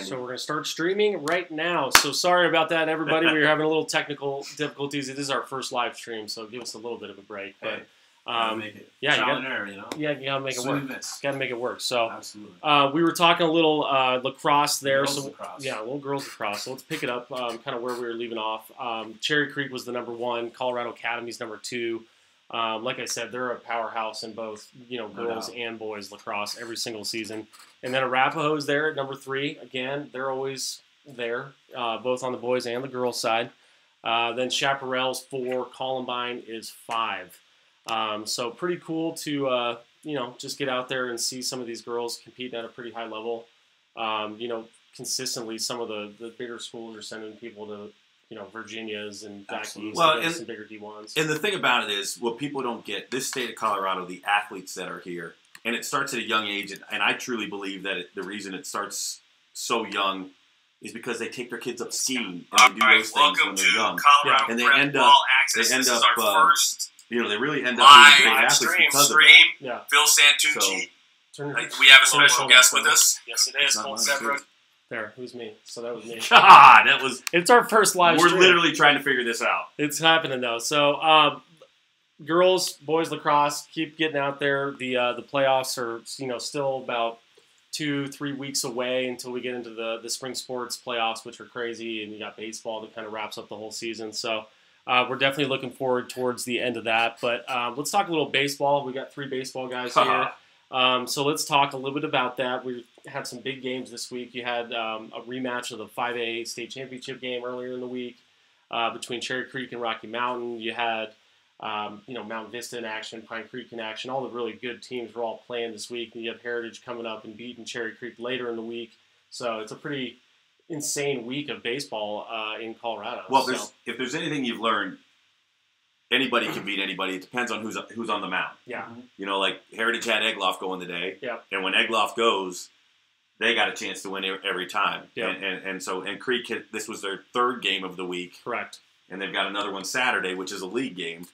So we're going to start streaming right now. So sorry about that, everybody. We were having a little technical difficulties. It is our first live stream, so give us a little bit of a break. But make it yeah, trial and error, Yeah, you got to make it work. Got to make it work. So absolutely. We were talking a little lacrosse there. Girls lacrosse. Yeah, a little girls lacrosse. So let's pick it up kind of where we were leaving off. Cherry Creek was the #1. Colorado Academy's #2. Like I said, they're a powerhouse in both, girls and boys lacrosse every single season. And then Arapahoe's there at #3. Again, they're always there, both on the boys and the girls side. Then Chaparral's 4, Columbine is 5. So pretty cool to, just get out there and see some of these girls competing at a pretty high level. Consistently, some of the bigger schools are sending people to, Virginia's and back east and some bigger D1s. And the thing about it is, what people don't get, this state of Colorado, the athletes that are here, and it starts at a young age, and I truly believe that the reason it starts so young is because they take their kids up skiing, and they do those things when they're young. Colorado and they Prep end Ball up, Access. they end This is up, our first they really end up being great live athletes because of stream. Yeah. Phil Santucci. So, We have a special guest with us. Yes, it is. Colt Severo. There, who's me? So that was me. God, that was. It's our first live stream. We're literally trying to figure this out. It's happening though. So, girls, boys lacrosse, keep getting out there. The playoffs are still about 2-3 weeks away until we get into the spring sports playoffs, which are crazy, and you got baseball that kind of wraps up the whole season. So, we're definitely looking forward towards the end of that. But let's talk a little baseball. We got 3 baseball guys here. So let's talk a little bit about that. We had some big games this week. You had a rematch of the 5A state championship game earlier in the week between Cherry Creek and Rocky Mountain. You had, Mount Vista in action, Pine Creek in action. All the really good teams were all playing this week. And you have Heritage coming up and beating Cherry Creek later in the week. So it's a pretty insane week of baseball in Colorado. Well, if there's anything you've learned, anybody can beat anybody. It depends on who's on the mound. Yeah. Like Heritage had Egloff going today. Yeah. And when Egloff goes, they got a chance to win every time. Yeah. And Creek, this was their 3rd game of the week. Correct. And they've got another one Saturday, which is a league game.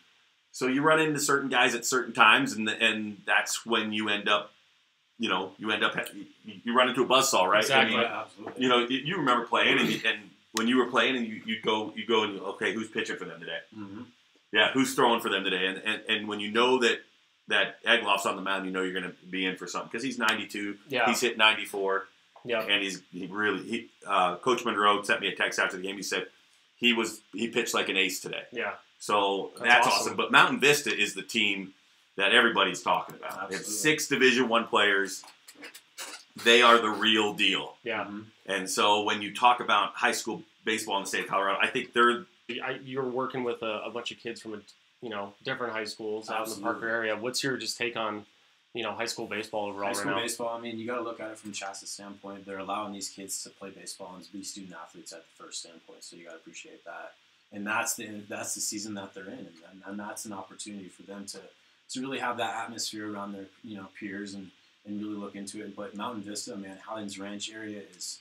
So you run into certain guys at certain times, and that's when you end up, you run into a buzzsaw, right? Exactly. I mean, Absolutely. you remember playing, and when you were playing, and you go and okay, who's pitching for them today? Mm-hmm. Yeah, who's throwing for them today? And when you know that Egloff's on the mound, you know you're going to be in for something because he's 92. Yeah. He's hit 94. Yeah. And Coach Monroe sent me a text after the game. He said he pitched like an ace today. Yeah. So that's awesome. But Mountain Vista is the team that everybody's talking about. Absolutely. They have 6 Division I players. They are the real deal. Yeah. Mm-hmm. And so when you talk about high school baseball in the state of Colorado, I think you're working with a bunch of kids from different high schools out in the Absolutely. Parker area. What's your just take on high school baseball overall High school right now? baseball, I mean, you got to look at it from Chasta's standpoint. They're allowing these kids to play baseball and be student athletes at the first standpoint, so you got to appreciate that. And that's the season that they're in, and that's an opportunity for them to really have that atmosphere around their peers and really look into it. But Mountain Vista, man, Howland's Ranch area it's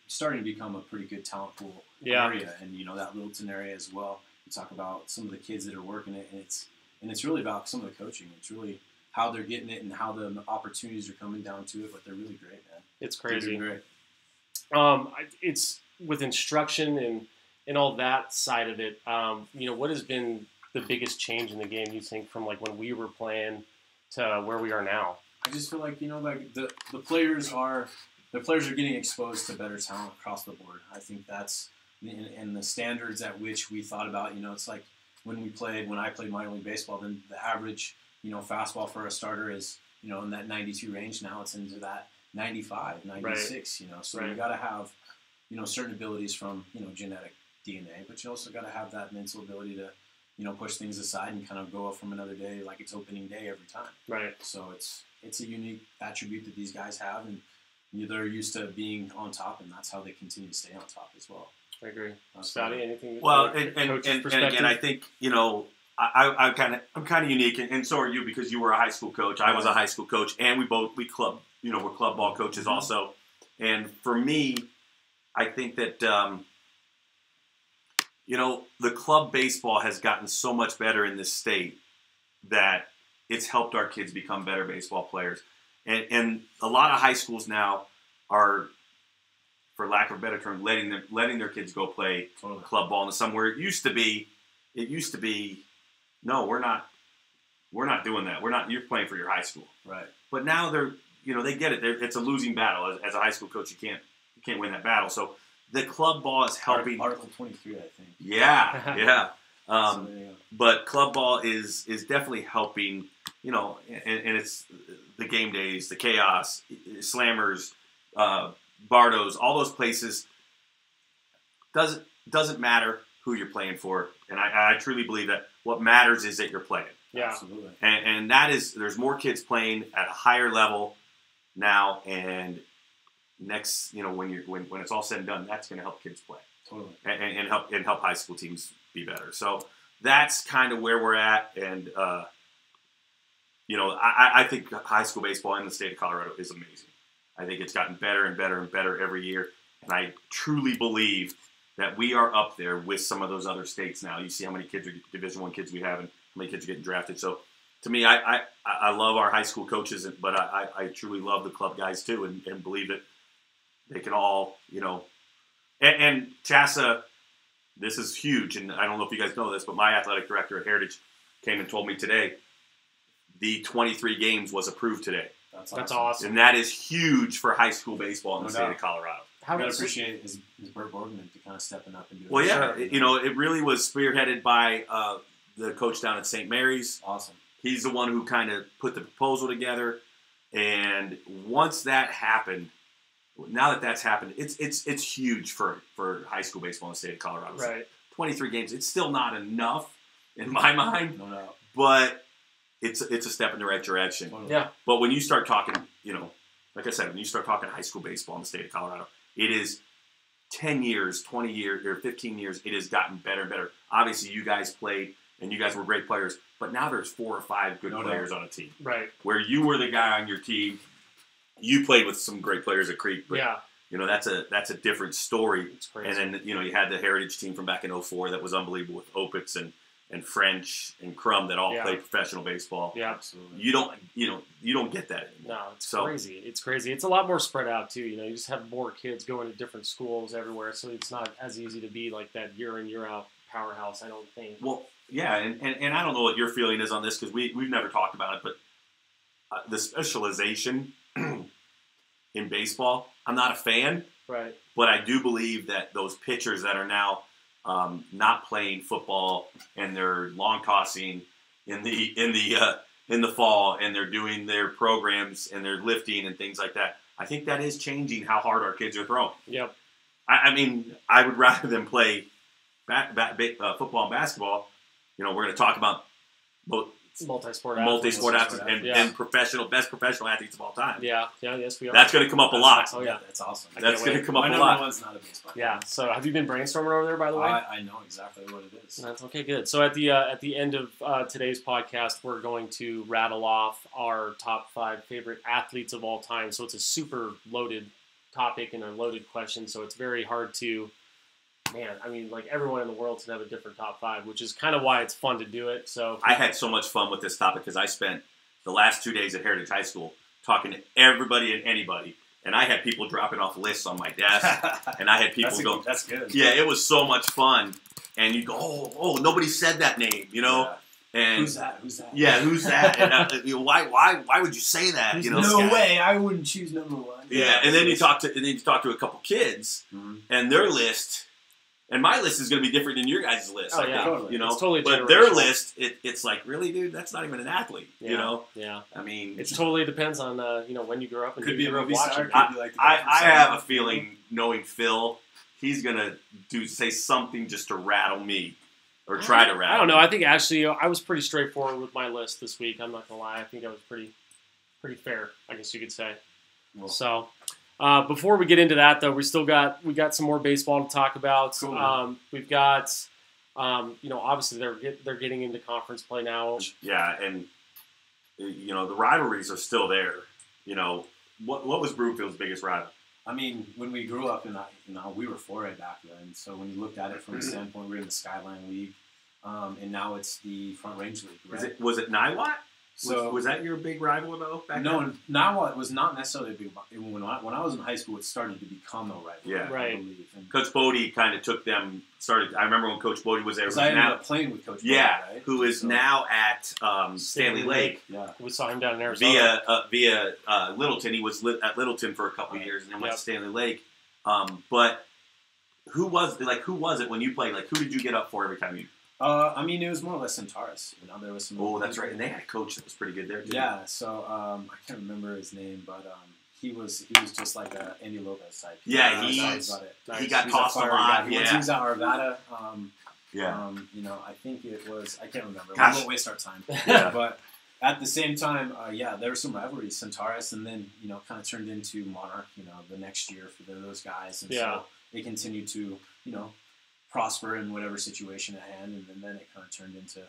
starting to become a pretty good talent pool area, and that Littleton area as well. You talk about some of the kids that are working it, and it's really about some of the coaching. It's really how they're getting it and how the opportunities are coming down to it. But they're really great, man. It's crazy. They're great. It's with instruction and all that side of it. What has been the biggest change in the game, you think, from like when we were playing to where we are now? I just feel like the players are getting exposed to better talent across the board. I think that's and the standards at which we thought about. It's like when I played minor league baseball, then the average fastball for a starter is in that 92 range. Now it's into that 95, 96. Right. So right. you got to have certain abilities from genetic DNA, but you also got to have that mental ability to push things aside and kind of go up from another day like it's opening day every time. Right. So it's a unique attribute that these guys have, and they're used to being on top, and that's how they continue to stay on top as well. I agree. Scotty, anything? Well, and again, I think I'm kind of unique, and so are you because you were a high school coach. I was a high school coach, and we're club ball coaches also. And for me, I think that the club baseball has gotten so much better in this state that it's helped our kids become better baseball players. And a lot of high schools now are for lack of a better term, letting their kids go play club ball in the summer. Where it used to be, no, we're not doing that. You're playing for your high school, right? But now they get it. It's a losing battle. As a high school coach, you can't win that battle. So the club ball is helping. Article 23, I think. Yeah, yeah. So but club ball is definitely helping. And it's the game days, the chaos, slammers, Bardos, all those places. Doesn't matter who you're playing for, and I truly believe that what matters is that you're playing. Yeah, absolutely. And there's more kids playing at a higher level now, and next, when it's all said and done, that's going to help kids play. Totally. And help high school teams be better. So that's kind of where we're at, and I think high school baseball in the state of Colorado is amazing. I think it's gotten better and better and better every year, and I truly believe that we are up there with some of those other states now. You see how many Division I kids we have, and how many kids are getting drafted. So to me, I love our high school coaches, but I truly love the club guys too, and believe that they can all, and CHSAA, this is huge, and I don't know if you guys know this, but my athletic director at Heritage came and told me today the 23 games was approved today. That's awesome. And that is huge for high school baseball in the state of Colorado. I appreciate is Bert Borgman to kind of stepping up and doing. Well, yeah, it really was spearheaded by the coach down at St. Mary's. Awesome. He's the one who kind of put the proposal together, and once that happened, now that that's happened, it's huge for high school baseball in the state of Colorado. Right. 23 games. It's still not enough in my mind, No doubt. but it's a step in the right direction. Yeah. But when you start talking, like I said, when you start talking high school baseball in the state of Colorado, it is 10 years, 20 years, or 15 years, it has gotten better and better. Obviously, you guys played, and you guys were great players, but now there's 4 or 5 good players on a team. Right. Where you were the guy on your team, you played with some great players at Creek, but that's a different story. It's crazy. And then you had the Heritage team from back in '04 that was unbelievable with Opitz and French and Crum that all played professional baseball. Yeah, absolutely. You don't get that anymore. No, it's crazy. It's crazy. It's a lot more spread out too. You just have more kids going to different schools everywhere, so it's not as easy to be like that year in year out powerhouse. I don't think. Well, yeah, and I don't know what your feeling is on this because we've never talked about it, but the specialization in baseball, I'm not a fan. Right. But I do believe that those pitchers that are now not playing football and they're long tossing in the fall and they're doing their programs and they're lifting and things like that. I think that is changing how hard our kids are throwing. Yep. I mean, I would rather them play football and basketball. We're going to talk about both multi-sport athletes and best professional athletes of all time. Yeah, yes, we are. That's going to come up a lot. Oh yeah, that's awesome. That's going to come up a lot. My number one's not a baseball. Yeah. So have you been brainstorming over there, by the way? I know exactly what it is. That's okay. Good. So at the end of today's podcast, we're going to rattle off our top 5 favorite athletes of all time. So it's a super loaded topic and a loaded question. So it's very hard to. Man, I mean, like everyone in the world can have a different top 5, which is kind of why it's fun to do it. So I had so much fun with this topic because I spent the last 2 days at Heritage High School talking to everybody and anybody, and I had people dropping off lists on my desk, and I had people go, "That's good." Yeah, it was so much fun, and you go, "Oh, nobody said that name," Yeah. And who's that? Yeah, who's that? And why would you say that? No way, I wouldn't choose number 1. Yeah, and then you talk to a couple kids, and their list. And my list is going to be different than your guys' list. Oh, yeah. Totally. It's totally but their list, it's like, really, dude, that's not even an athlete. Yeah. I mean, it totally depends on when you grew up and could who be you a grew up movie watching. star. I have a feeling, knowing Phil, he's going to say something just to rattle me or try to rattle. I don't know. I think actually I was pretty straightforward with my list this week. I'm not gonna lie. I think I was pretty fair, I guess you could say. Well. So. Before we get into that, though, we got some more baseball to talk about. Cool. We've got, obviously they're getting into conference play now. Yeah, and the rivalries are still there. What was Broomfield's biggest rival? I mean, when we grew up, we were 4A back then. So when you looked at it from the standpoint, we were in the Skyline League, and now it's the Front Range League. Right? Was it Niwot? So was that your big rival though? No, now it was not necessarily a big. When I was in high school, it started to become a rival. Yeah, right. I believe. Coach Bodie kind of took them. I remember when Coach Bodie was there. Because I ended up playing with Coach Bodie, right? Who is now at Stanley Lake. Yeah, We saw him down in Arizona. Via Littleton. He was at Littleton for a couple of years and then went to Stanley Lake. But who was it when you played? Like, who did you get up for every time you? I mean, it was more or less Centaurus. There was some. Oh, that's right. And they had a coach that was pretty good there too. Yeah. So I can't remember his name, but he was just like a Andy Lopez type. Yeah, he got tossed a lot. He was at Arvada. Yeah. I think it was. I can't remember. Gosh. We won't waste our time. Yeah. But at the same time, there were some rivalries. Centaurus, and then kind of turned into Monarch. The next year for those guys, and so they continued to prosper in whatever situation at hand, and then it kind of turned into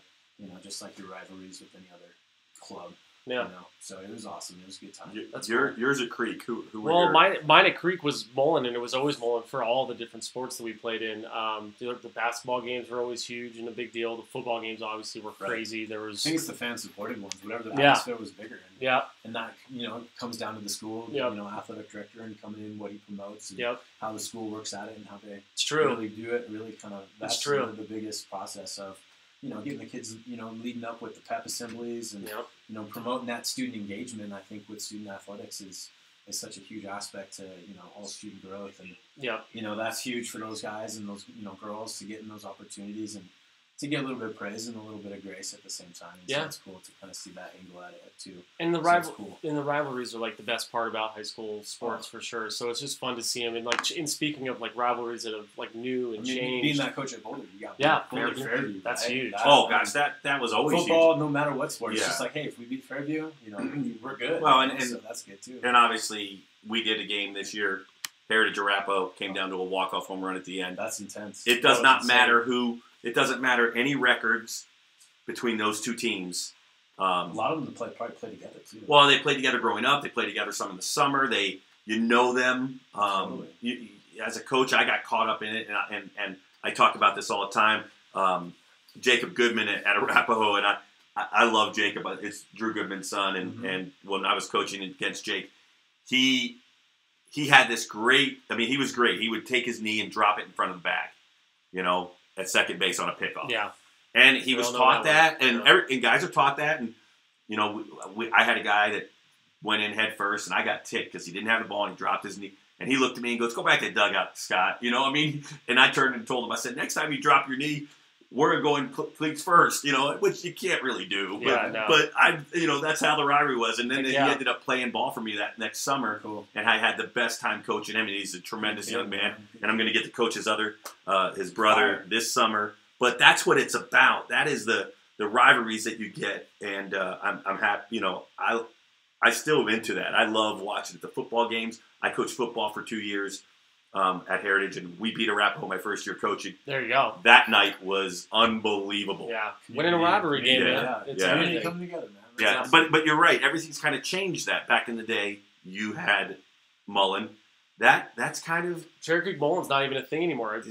just like your rivalries with any other club. Yeah. So it was awesome. It was a good time. Yours at Creek. Who were Well, mine at Creek was Mullen, and it was always Mullen for all the different sports that we played in. The basketball games were always huge and a big deal. The football games obviously were crazy. There was. I think it's the fan-supported ones. Whatever the atmosphere was bigger. And that comes down to the school. Athletic director and coming in, what he promotes, and how the school works at it, and how they really do it. Really kind of that's really the biggest process of. Getting the kids, leading up with the pep assemblies and, promoting that student engagement, I think, with student athletics is such a huge aspect to, all student growth. And, that's huge for those guys and those, girls to get in those opportunities and to get a little bit of praise and a little bit of grace at the same time. And so it's cool to kind of see that angle at it, too. And the rivalries are, like, the best part about high school sports, for sure. So it's just fun to see them. And, like, in speaking of, like, rivalries that have, like, new and changed. Being that coach at Boulder, you got Fairview. That's huge. Gosh, that was always football, huge. No matter what sport. It's just like, hey, if we beat Fairview, we're good. Well, and so that's good, too. And obviously, we did a game this year. Heritage Arapahoe came down to a walk-off home run at the end. That's intense. It does not matter who. It doesn't matter any records between those two teams. A lot of them probably play together too. Well, they played together growing up. They played together some in the summer. You know them. As a coach, I got caught up in it, and I talk about this all the time. Jacob Goodman at Arapahoe, and I love Jacob. It's Drew Goodman's son, and when I was coaching against Jake, he had this great. I mean, he was great. He would take his knee and drop it in front of the bag, at second base on a pickoff. Yeah. And he was taught that, and guys are taught that. And, I had a guy that went in head first, and I got ticked because he didn't have the ball, and he dropped his knee. And he looked at me and goes, "Go back to the dugout, Scott." And I turned and told him, I said, "Next time you drop your knee, we're going cleats first," which you can't really do. But that's how the rivalry was. And then he ended up playing ball for me that next summer. Cool. And I had the best time coaching him. And he's a tremendous young man. And I'm going to get to coach his brother this summer. But that's what it's about. That is the rivalries that you get. And I'm happy. I still am into that. I love watching the football games. I coached football for 2 years. At Heritage, and we beat Arapahoe my first year coaching. There you go. That night was unbelievable. Yeah, winning a rivalry game, man. It's community coming together, man. Yeah, but you're right. Everything's kind of changed. That back in the day, you had Mullen. That's kind of Cherry Creek Mullen's not even a thing anymore.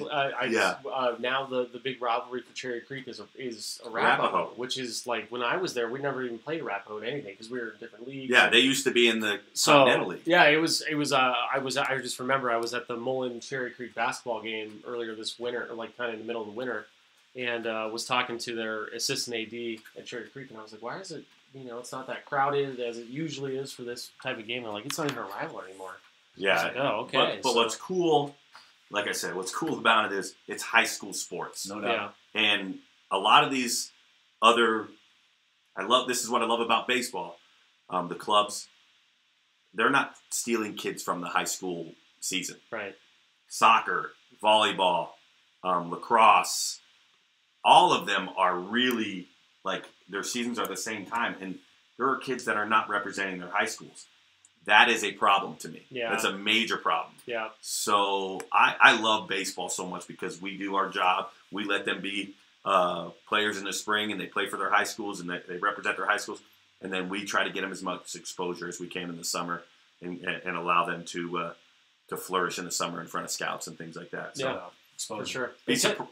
Now the big rivalry for Cherry Creek is Arapahoe, which is like when I was there, we never even played Arapahoe in anything because we were in different leagues. Yeah, they used to be in the Continental League. Yeah, it was. I just remember I was at the Mullen Cherry Creek basketball game earlier this winter, or like kind of in the middle of the winter, and was talking to their assistant AD at Cherry Creek, and I was like, "Why is it? It's not that crowded as it usually is for this type of game." They're like, "It's not even a rival anymore." Yeah. Like, oh, okay. But what's cool, like I said, what's cool about it is it's high school sports. No doubt. Yeah. And a lot of these this is what I love about baseball. The clubs, they're not stealing kids from the high school season. Right. Soccer, volleyball, lacrosse, all of them are really, like, their seasons are the same time. And there are kids that are not representing their high schools. That is a problem to me. Yeah. That's a major problem. Yeah. So I love baseball so much because we do our job. We let them be players in the spring, and they play for their high schools, and they represent their high schools. And then we try to get them as much exposure as we can in the summer and allow them to flourish in the summer in front of scouts and things like that. So, exposure. For sure.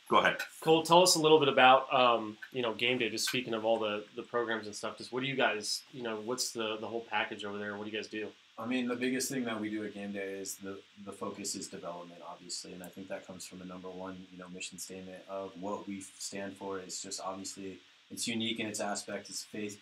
Go ahead. Cole, tell us a little bit about game day. Just speaking of all the programs and stuff, just what do you guys, what's the whole package over there? What do you guys do? I mean, the biggest thing that we do at game day is the focus is development, obviously, and I think that comes from the number one mission statement of what we stand for. Is just obviously it's unique in its aspect. It's faith,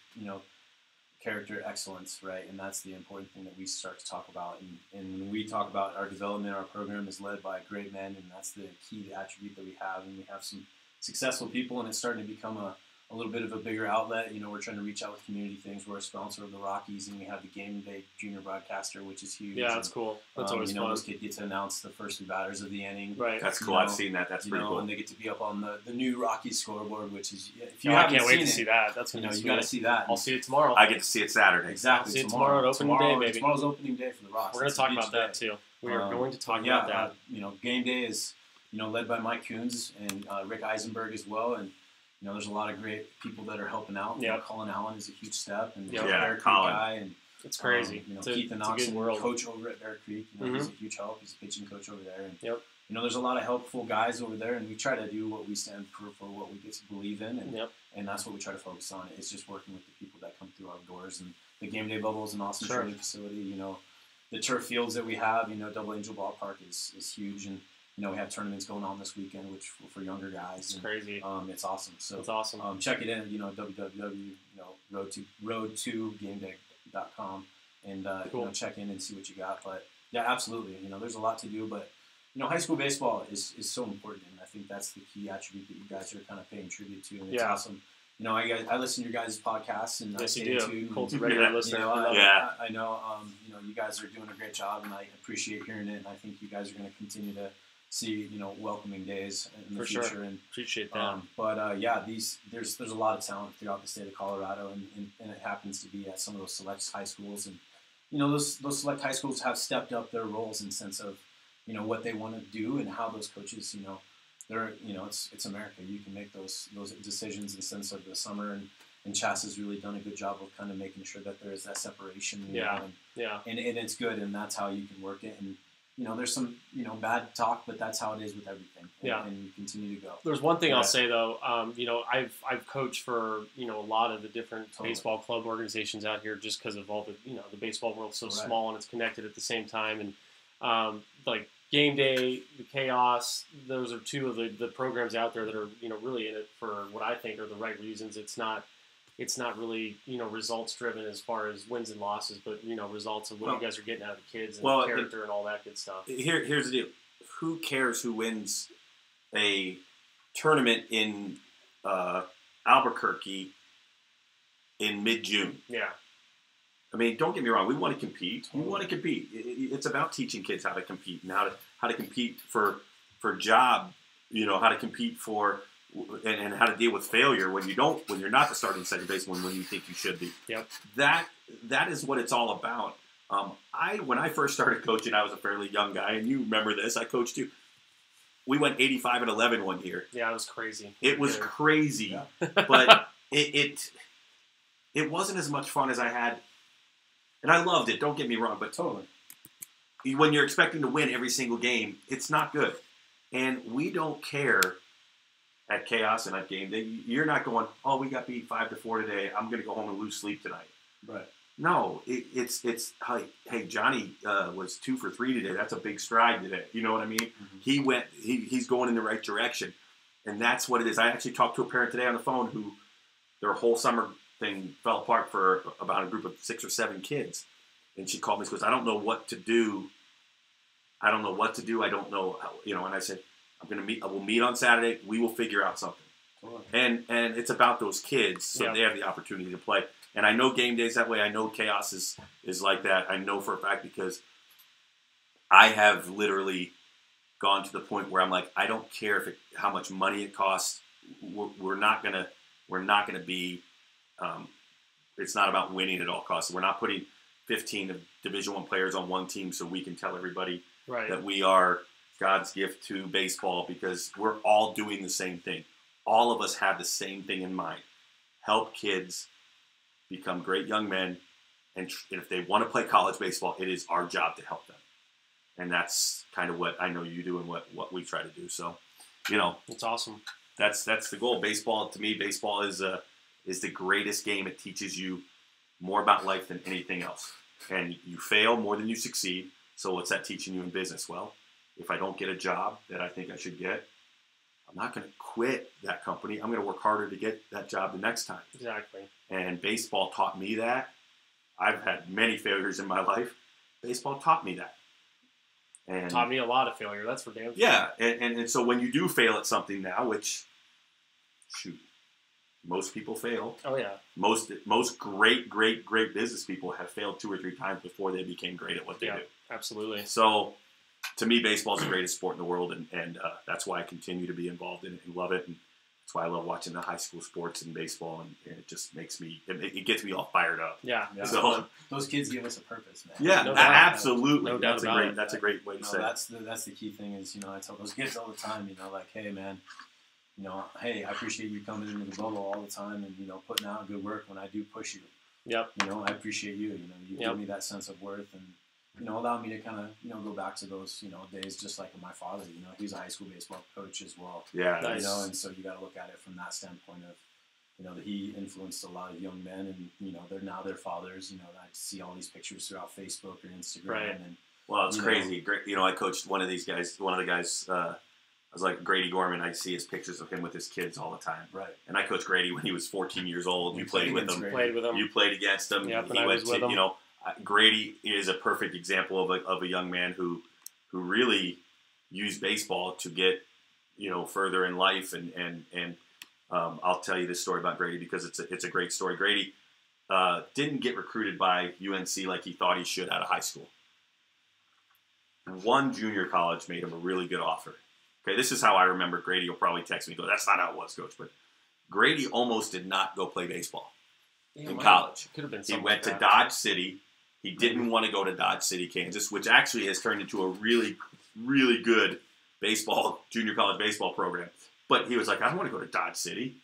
character excellence, right? And that's the important thing that we start to talk about. And when we talk about our development, our program is led by great men, and that's the key attribute that we have. And we have some successful people, and it's starting to become a little bit of a bigger outlet. We're trying to reach out with community things. We're a sponsor of the Rockies, and we have the Game Day Junior Broadcaster, which is huge. Yeah, that's cool. That's always fun. Those kids get to announce the first 2 batters of the inning. Right. That's cool. I've seen that. That's pretty cool. And they get to be up on the new Rockies scoreboard, which is if you I haven't can't wait seen to see that. That's you got to see that. I'll see it tomorrow. I get to see it Saturday. Exactly. I'll see it tomorrow at opening day, baby. Tomorrow's opening day for the Rocks. We're going to talk about that too. We are going to talk about that. Game day is led by Mike Coons and Rick Eisenberg as well, and there's a lot of great people that are helping out. Yeah. Colin Allen is a huge step, and Colin guy, and it's crazy. Keith and Oxen, world. coach over at Bear Creek. He's a huge help. He's a pitching coach over there, and there's a lot of helpful guys over there, and we try to do what we stand for what we get to believe in, and that's what we try to focus on. It's just working with the people that come through our doors, and the Game Day Bubble is an awesome training facility. The turf fields that we have, Double Angel Ballpark is huge, and we have tournaments going on this weekend, which for younger guys. It's crazy. It's awesome. So it's awesome. Check it in. road2gameday.com, and cool. Check in and see what you got. But yeah, absolutely. There's a lot to do, but high school baseball is so important, and I think that's the key attribute that you guys are kind of paying tribute to, and it's awesome. I listen to your guys' podcasts, and yes, I you stay tuned. Colt's a regular listener. I know. You guys are doing a great job, and I appreciate hearing it. And I think you guys are going to continue to see, welcoming days in the future. Sure. And appreciate that. There's a lot of talent throughout the state of Colorado, and it happens to be at some of those select high schools, and those select high schools have stepped up their roles in sense of what they want to do and how those coaches they're it's America. You can make those decisions in the sense of the summer, and Chas has really done a good job of kind of making sure that there is that separation. And it's good, and that's how you can work it. And there's some bad talk, but that's how it is with everything. And you continue to go. There's one thing I'll say though. I've coached for a lot of the different baseball club organizations out here, just because of all the the baseball world's so small and it's connected at the same time. And like Game Day, the Chaos, those are 2 of the programs out there that are really in it for what I think are the right reasons. It's not really results driven as far as wins and losses, but results of what you guys are getting out of the kids and character and all that good stuff. Here's the deal: who cares who wins a tournament in Albuquerque in mid-June? Yeah. I mean, don't get me wrong. We want to compete. We want to compete. It's about teaching kids how to compete and how to compete for job. How to compete for and how to deal with failure when you're not the starting second baseman when you think you should be. Yep. That is what it's all about. When I first started coaching, I was a fairly young guy, and you remember this. I coached too. We went 85-11 one year. Yeah, it was crazy. It was crazy, but it wasn't as much fun as I had. And I loved it, don't get me wrong, but totally. When you're expecting to win every single game, it's not good. And we don't care at Chaos and at Game Day. You're not going, oh, we got beat 5-4 today. I'm going to go home and lose sleep tonight. Right. No, it's hey, Johnny was 2 for 3 today. That's a big stride today. You know what I mean? Mm-hmm. He's going in the right direction. And that's what it is. I actually talked to a parent today on the phone who their whole summer thing fell apart for about a group of 6 or 7 kids. And she called me and goes, I don't know what to do. I don't know how, and I said, we'll meet on Saturday. We will figure out something. Cool. And it's about those kids so they have the opportunity to play. And I know Game Day's that way. I know Chaos is like that. I know for a fact because I have literally gone to the point where I'm like, I don't care how much money it costs. We're not gonna be. It's not about winning at all costs. We're not putting 15 of Division I players on one team so we can tell everybody that we are God's gift to baseball, because we're all doing the same thing. All of us have the same thing in mind: help kids become great young men, and if they want to play college baseball, it is our job to help them. And that's kind of what I know you do and what we try to do. So It's awesome. That's the goal. Baseball, to me, baseball is the greatest game. It teaches you more about life than anything else. And you fail more than you succeed. So what's that teaching you in business? Well, if I don't get a job that I think I should get, I'm not going to quit that company. I'm going to work harder to get that job the next time. Exactly. And baseball taught me that. I've had many failures in my life. Baseball taught me that. And taught me a lot of failure. That's for damn sure. Yeah, and so when you do fail at something now, which, shoot, most people fail. Oh, yeah. Most great business people have failed 2 or 3 times before they became great at what they do. Absolutely. So, to me, baseball is the greatest sport in the world, and that's why I continue to be involved in it and love it. And that's why I love watching the high school sports and baseball, and it just makes me, it gets me all fired up. Yeah. So those kids give us a purpose, man. Yeah, No absolutely. No doubt about it. That's a great way to say it. That's the key thing is, I tell those kids all the time, like, hey, man, hey, I appreciate you coming into the bubble all the time and, putting out good work when I do push you. Yep. I appreciate you. You give me that sense of worth and, allow me to kind of, go back to those, days just like my father. He was a high school baseball coach as well. Yeah. Nice. And so you got to look at it from that standpoint of, that he influenced a lot of young men and, they're now their fathers. I see all these pictures throughout Facebook or Instagram. Right. And, well, it's crazy. Great. I coached one of the guys, I was like Grady Gorman. I see his pictures of him with his kids all the time. Right. And I coached Grady when he was 14 years old. You played with him. Played with him. You played against him. Yep, and he I was with him. Grady is a perfect example of a young man who really used baseball to get further in life. And I'll tell you this story about Grady because it's a great story. Grady didn't get recruited by UNC like he thought he should out of high school. One junior college made him a really good offer. Okay, this is how I remember Grady. You'll probably text me and go, that's not how it was, Coach. But Grady almost did not go play baseball in college. Could have been. He went to Dodge City. He didn't want to go to Dodge City, Kansas, which actually has turned into a really, really good junior college baseball program. But he was like, I don't want to go to Dodge City.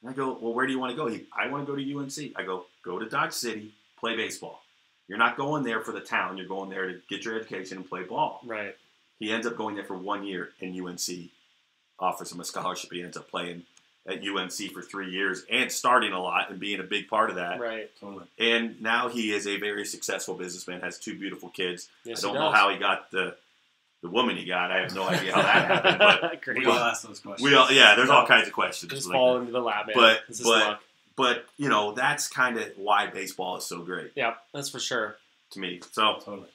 And I go, well, where do you want to go? I want to go to UNC. I go to Dodge City, play baseball. You're not going there for the town. You're going there to get your education and play ball. Right. He ends up going there for 1 year, and UNC offers him a scholarship. He ends up playing at UNC for 3 years and starting a lot and being a big part of that. Right. Totally. And now he is a very successful businessman, has 2 beautiful kids. Yes, I don't know how he got the woman he got. I have no idea how that happened. But we all ask those questions. There's all kinds of questions. Just like fall that. into the lab, man. But that's kind of why baseball is so great. Yeah, that's for sure. To me. So Totally.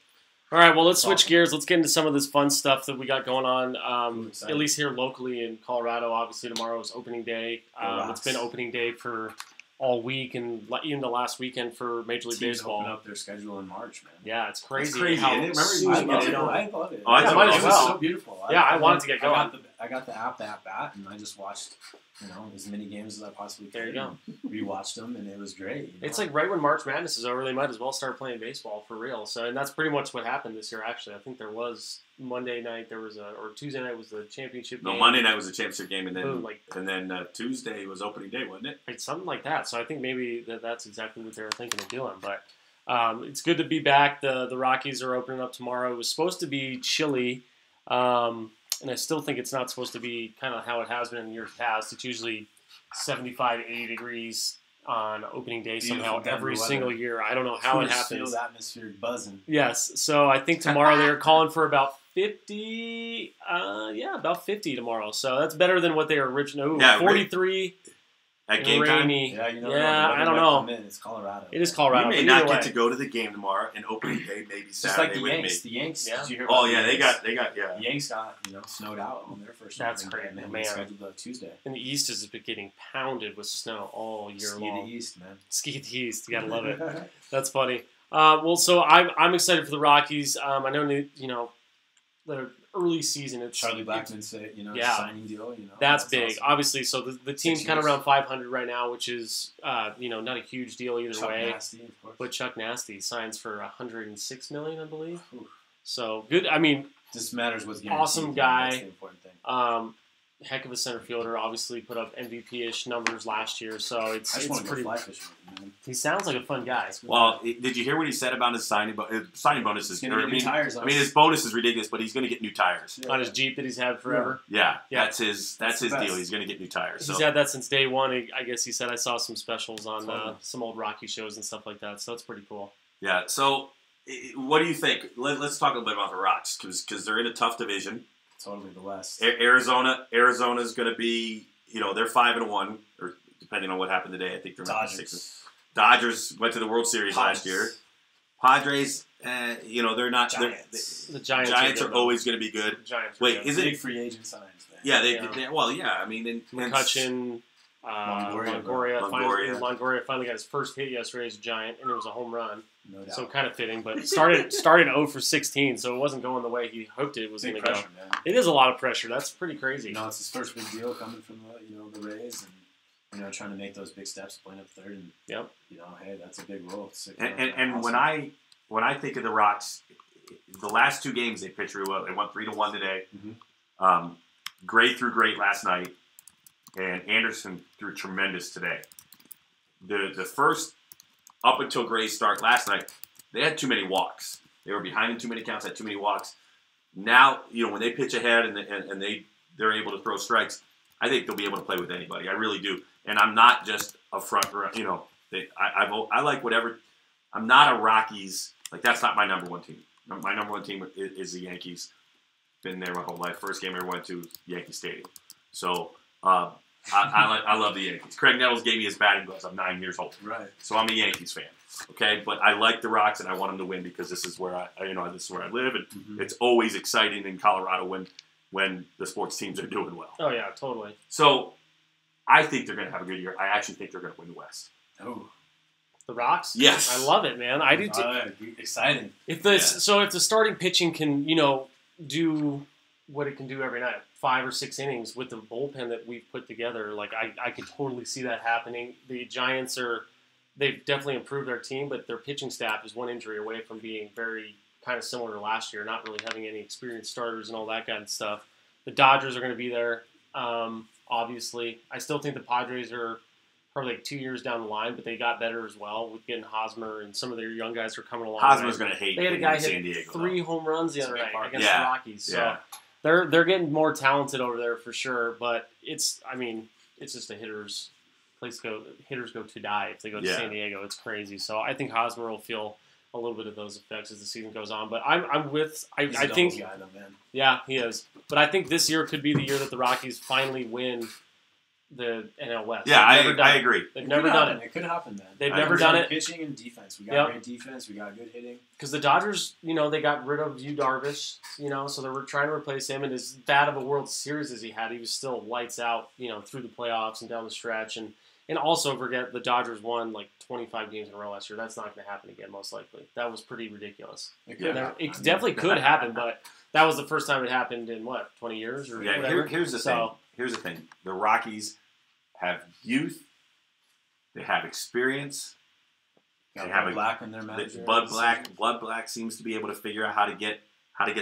All right, well, let's switch gears. Let's get into some of this fun stuff that we got going on, at least here locally in Colorado. Obviously, tomorrow is opening day. It's been opening day for all week and even the last weekend for Major League Teams Baseball. open up their schedule in March, man. Yeah, it's crazy. It's crazy. How Remember soon you I get love it? it. I love it. Oh, yeah, might as It was well. so beautiful. I wanted to get going. I got the app, At Bat, and I just watched, as many games as I possibly could. There you go. Rewatched them, and it was great. It's like right when March Madness is over, they might as well start playing baseball for real. So, and that's pretty much what happened this year, actually. I think there was Monday night, or Tuesday night was the championship game. No, Monday night was the championship game, and then Boom, Tuesday was opening day, wasn't it? Like something like that. So I think maybe that's exactly what they were thinking of doing. But it's good to be back. The Rockies are opening up tomorrow. It was supposed to be chilly, and I still think it's not supposed to be kind of how it has been in years past. It's usually 75, 80 degrees on opening day somehow every single year. I don't know how it happens. Feel the atmosphere buzzing. Yes. So I think tomorrow they're calling for about 50. About 50 tomorrow. So that's better than what they were originally. 43. At game time? Yeah, I don't know. It's Colorado. It is Colorado. You may not get to go to the game tomorrow, and opening day maybe Just Saturday like with Yanks. me. The Yanks. Yeah. Did you hear Oh about yeah, the they Yanks? got The Yanks got snowed out on their first. That's opening day, crazy, and man. they scheduled Tuesday. And the East has been getting pounded with snow all year Ski long. the East, man. Ski the East. You gotta love it. That's funny. So I'm excited for the Rockies. I know the early season. It's Charlie Blackmon said, signing deal. That's big, awesome. obviously. So the team's kind of around 500 right now, which is not a huge deal either Chuck way. Nasty, of course. But Chuck Nasty signs for $106 million, I believe. Ooh. So good. I mean, Just matters what's awesome guy. That's the important thing. heck of a center fielder. Obviously, put up MVP-ish numbers last year, so I just want to pretty. go fly fishing with him, man. He sounds like a fun guy. Well, did you hear what he said about his signing bonus? He's gonna get new tires. His bonus is ridiculous, but he's going to get new tires. On his Jeep that he's had forever. Yeah, Yeah. that's his deal. He's going to get new tires. He's had that since day one. I guess he said I saw some specials on some old Rocky shows and stuff like that, so it's pretty cool. Yeah. So, what do you think? Let's talk a little bit about the Rocks because they're in a tough division. Totally the West. Arizona's going to be, they're 5-1, or depending on what happened today, I think they're Dodgers. 6. Dodgers went to the World Series last year. Padres, they're not. Giants. The Giants. Giants are always going to be good. The Giants. Wait, is Big it? free agent signs, man. Yeah, I mean, McCutchen, Longoria. Longoria finally got his first hit yesterday as a Giant, and it was a home run. No doubt. So kind of fitting, but started 0 for 16, so it wasn't going the way he hoped it was going Big to go. pressure, man. It is a lot of pressure. That's pretty crazy. It's his first big deal coming from the Rays, and trying to make those big steps, playing up third, and hey, that's a big role. And awesome. when I think of the Rocks, the last 2 games they pitched really well. They won 3-1 today. Mm-hmm. Gray threw great last night, and Anderson threw tremendous today. The first, up until Gray's start last night, they had too many walks. They were behind in too many counts, had too many walks. Now, when they pitch ahead and they're able to throw strikes, I think they'll be able to play with anybody. I really do. And I'm not just a front, I like whatever. I'm not a Rockies, that's not my number one team. My number one team is the Yankees. Been there my whole life. First game I ever went to was Yankee Stadium. So I love the Yankees. Craig Nettles gave me his batting gloves. I'm 9 years old. Right. So I'm a Yankees fan. Okay, but I like the Rocks and I want them to win because this is where I live, and it's always exciting in Colorado when the sports teams are doing well. Oh yeah, totally. So I think they're going to have a good year. I actually think they're going to win the West. Oh. The Rocks? Yes. I love it, man. I do too. Exciting. If the starting pitching can, do what it can do every night, 5 or 6 innings with the bullpen that we've put together, I could totally see that happening. The Giants they've definitely improved their team, but their pitching staff is one injury away from being very kind of similar to last year, not really having any experienced starters and all that kind of stuff. The Dodgers are going to be there, obviously. I still think the Padres are probably 2 years down the line, but they got better as well with getting Hosmer, and some of their young guys are coming along. Hosmer's going to hate They had a guy hit San Diego, 3 home runs the other night against the Rockies. So yeah. they're getting more talented over there for sure, but it's just a hitter's place to go. Hitters go to die if they go to San Diego. It's crazy. So I think Hosmer will feel a little bit of those effects as the season goes on. But I think guy, though, man. Yeah, he is. But I think this year could be the year that the Rockies finally win the NL West. Yeah, I agree. They've never done it. It could happen, man. They've never done it. Pitching and defense. We got great defense. We got good hitting. Because the Dodgers, they got rid of Yu Darvish, so they were trying to replace him. And as bad of a World Series as he had, he was still lights out, through the playoffs and down the stretch. And also forget the Dodgers won 25 games in a row last year. That's not going to happen again, most likely. That was pretty ridiculous. It definitely could happen, but that was the first time it happened in 20 years or whatever. Here's the thing. Here's the thing. The Rockies have youth. They have experience. They have Black in their manager. Bud Black seems to be able to figure out how to get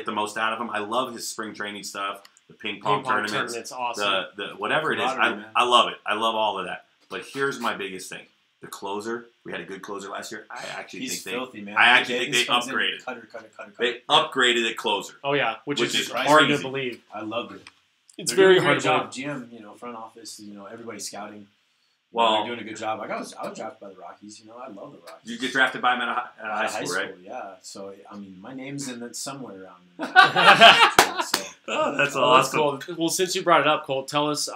the most out of him. I love his spring training stuff. The ping pong tournaments. It's awesome. The whatever it is. I love it. I love all of that. But here's my biggest thing. The closer. We had a good closer last year. I actually think they upgraded. Cutter. They upgraded at closer. Oh yeah, which is crazy. hard to believe. I loved it. It's very hard to to believe. GM, front office, everybody scouting. Well, they're doing a good job. I was drafted by the Rockies. I love the Rockies. You get drafted by them at high school, right? Yeah. So my name's in it somewhere around. Oh, that's awesome. That's cool. Well, since you brought it up, Cole, tell us.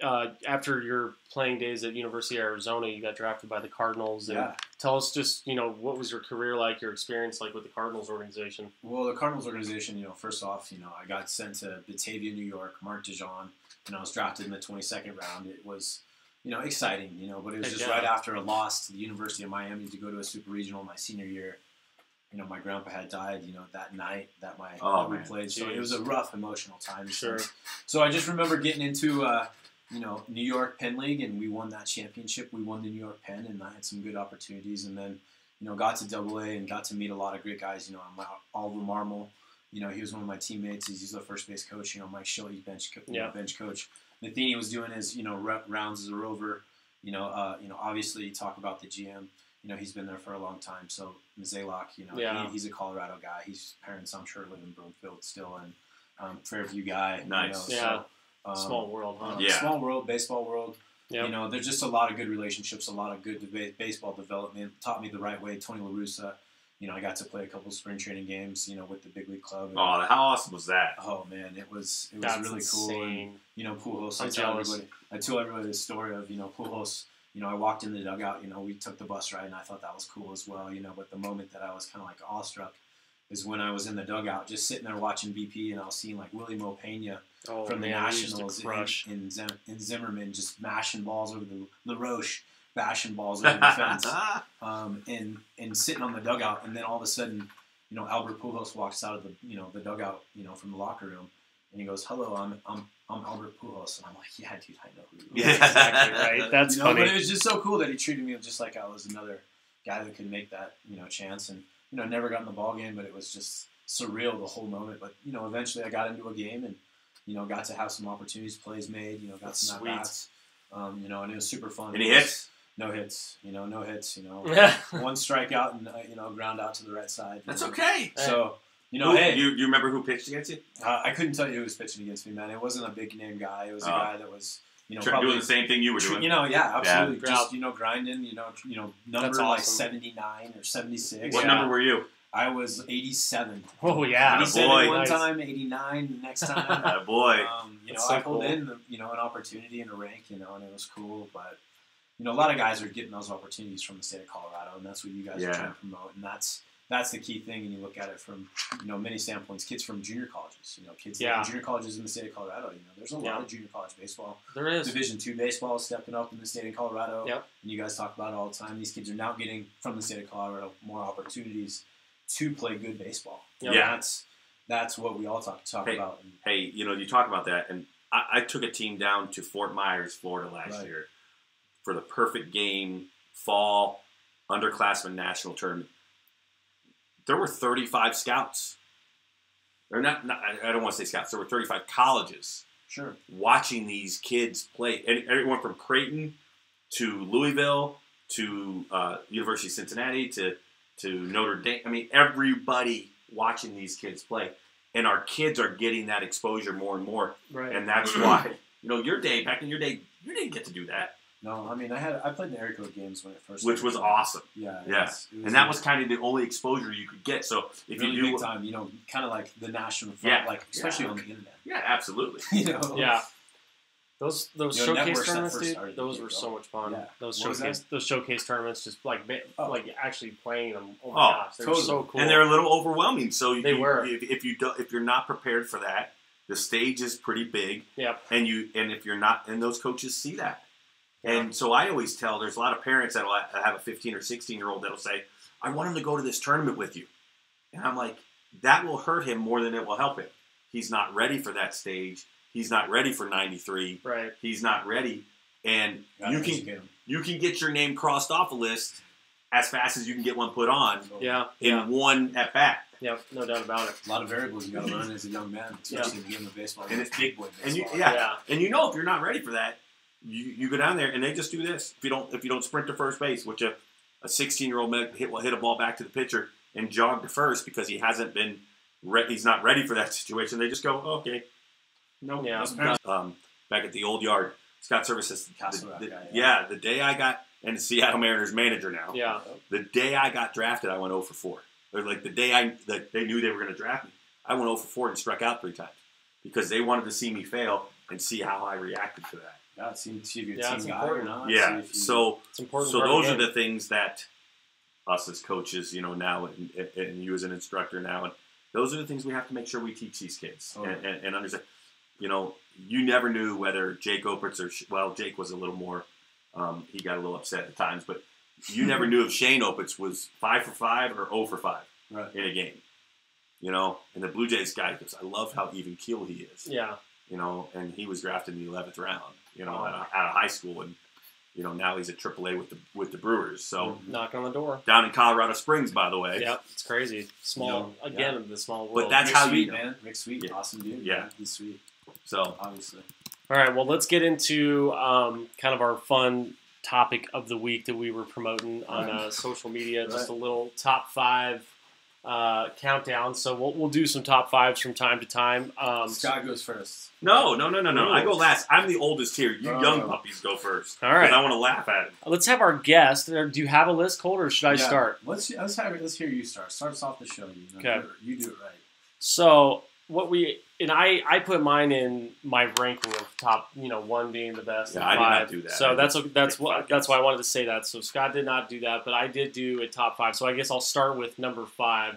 After your playing days at University of Arizona, you got drafted by the Cardinals. And tell us just, what was your career like, your experience like with the Cardinals organization? Well, the Cardinals organization, first off, I got sent to Batavia, New York, Mark DeJean, and I was drafted in the 22nd round. It was, exciting, but it was just right after a loss to the University of Miami to go to a super regional my senior year. My grandpa had died, that night that we played. So it was a rough emotional time. Sure. So I just remember getting into New York Penn League, and we won that championship. We won the New York Penn, and I had some good opportunities. And then, got to AA and got to meet a lot of great guys. Oliver Marmol, You know, he was one of my teammates. He's the first base coach. You know, Mike Schilly, bench coach. Matheny was doing his, you know, rounds as a rover. You know, obviously you talk about the GM. You know, he's been there for a long time. So Mazalok, you know, he's a Colorado guy. His parents, I'm sure, live in Broomfield still, and Fairview guy. Nice. You know, Yeah. so, Small world, huh? Yeah. Small world, baseball world. Yep. You know, there's just a lot of good relationships, a lot of good baseball development. Taught me the right way. Tony La Russa. You know, I got to play a couple spring training games, you know, with the big league club. And, Oh, how awesome was that? oh man, it was That's really cool. insane. And, you know, Pujols. I'm jealous. I tell everybody the story of, you know, Pujols. You know, I walked in the dugout. You know, we took the bus ride, and I thought that was cool as well. You know, but the moment that I was kind of like awestruck is when I was in the dugout, just sitting there watching BP, and I was seeing like Willie Mo Pena from the Nationals in Zimmerman, just mashing balls over the LaRoche, bashing balls over the fence, and sitting on the dugout, and then all of a sudden, you know, Albert Pujols walks out of the dugout, you know, from the locker room, and he goes, "Hello, I'm Albert Pujols," and I'm like, "Yeah, dude, I know who you are." Yeah, Exactly right. That's you know, funny. but it was just so cool that he treated me just like I was another guy that could make that, you know, chance, and you know, never got in the ball game, but it was just surreal the whole moment. But you know, eventually I got into a game and, you know, got to have some opportunities, plays made, you know, got some at-bats, you know, and it was super fun. Any hits? No hits, you know, one strikeout and, you know, ground out to the right side. That's know. okay. So, you know, you remember who pitched against you? I couldn't tell you who was pitching against me, man. It wasn't a big name guy. It was a guy that was, you know, probably doing the same thing you were doing. You know, yeah, absolutely. Yeah. Just, you know, grinding, you know, number That's like awesome. 79 or 76. What number were you? I was 87. Oh yeah. 87 boy. one Nice. time, 89 the next time. Boy. You know, That's so I pulled cool. in, you know, an opportunity and a rank, you know, and it was cool. But, you know, a lot of guys are getting those opportunities from the state of Colorado, and that's what you guys are trying to promote. And that's the key thing, and you look at it from, you know, many standpoints. Kids from junior colleges, you know, kids from junior colleges in the state of Colorado. You know, there's a lot of junior college baseball. There is. Division II baseball is stepping up in the state of Colorado. Yep. And you guys talk about it all the time. These kids are now getting, from the state of Colorado, more opportunities to play good baseball. Yep. Yeah. That's what we all talk about. And, Hey, you know, you talk about that, and I took a team down to Fort Myers, Florida last year for the perfect game fall underclassmen national tournament. There were 35 scouts. Or not I don't want to say scouts. There were 35 colleges watching these kids play. And everyone from Creighton to Louisville to University of Cincinnati to Notre Dame. I mean, everybody watching these kids play. And our kids are getting that exposure more and more. Right. And that's why, you know, back in your day, you didn't get to do that. No, I mean, I played the area code games when it first Which was awesome. Yeah. And that was kind of the only exposure you could get. So if really you do big time, you know, kind of like the national front, like especially on the internet. Yeah, absolutely. You know. Yeah. Those You know, showcase networks that tournaments, first dude. started Those to were get so going. much fun. Yeah. Those What was showcase tournaments, just like like actually playing them. Oh my Oh, gosh, they totally. were so cool. And they're a little overwhelming. So were. if you're not prepared for that, the stage is pretty big. Yep. And if you're not, and those coaches see that. And so I always tell, there's a lot of parents that have a 15 or 16-year-old that'll say, I want him to go to this tournament with you. And I'm like, that will hurt him more than it will help him. He's not ready for that stage. He's not ready for 93. Right. He's not ready. And you can get your name crossed off a list as fast as you can get one put on in one at-bat. Yep, no doubt about it. A lot of variables you got to learn as a young man, especially in the game of baseball. And it's big boy And baseball. and you know if you're not ready for that, you go down there and they just do this. If you don't sprint to first base, which a 16-year-old will hit a ball back to the pitcher and jog to first because he hasn't been he's not ready for that situation. They just go, okay, no, back at the old yard, Scott Services. The day I got and the Seattle Mariners manager now. Yeah. The day I got drafted, I went 0 for 4. Or like the day that they knew they were going to draft me, I went 0 for 4 and struck out 3 times because they wanted to see me fail and see how I reacted to that. Yeah, see if you're a team guy or not. Yeah, so it's important. So those are the things that us as coaches, you know, now and you as an instructor now, and those are the things we have to make sure we teach these kids and understand. You know, you never knew whether Jake Opitz or Jake was a little more. He got a little upset at times, but you never knew if Shane Opitz was 5 for 5 or 0 for 5 in a game. You know, and the Blue Jays guy goes, I love how even keel he is. Yeah. You know, and he was drafted in the 11th round. You know, out of high school, and now he's at AAA with the Brewers. So knock on the door down in Colorado Springs, by the way. Yep, it's crazy. Small the small world. But that's Rick how Sweet, man. Rick Sweet, Yeah. awesome dude. Yeah. Man. He's sweet. So Obviously. All right, well, let's get into kind of our fun topic of the week that we were promoting on social media. Just a little top 5 countdown. So we'll do some top 5s from time to time. Scott goes first. no. I go last. I'm the oldest here. You young puppies go first. All right. I want to laugh at it. Let's have our guest. Do you have a list, Colt, or should I start? Let's hear you start. Start us off the show. Okay. You do it right. So I put mine in my ranking of top, 1 being the best. Yeah, and I did 5. not do that. So that's why I wanted to say that. So Scott did not do that, but I did do a top 5. So I guess I'll start with number 5,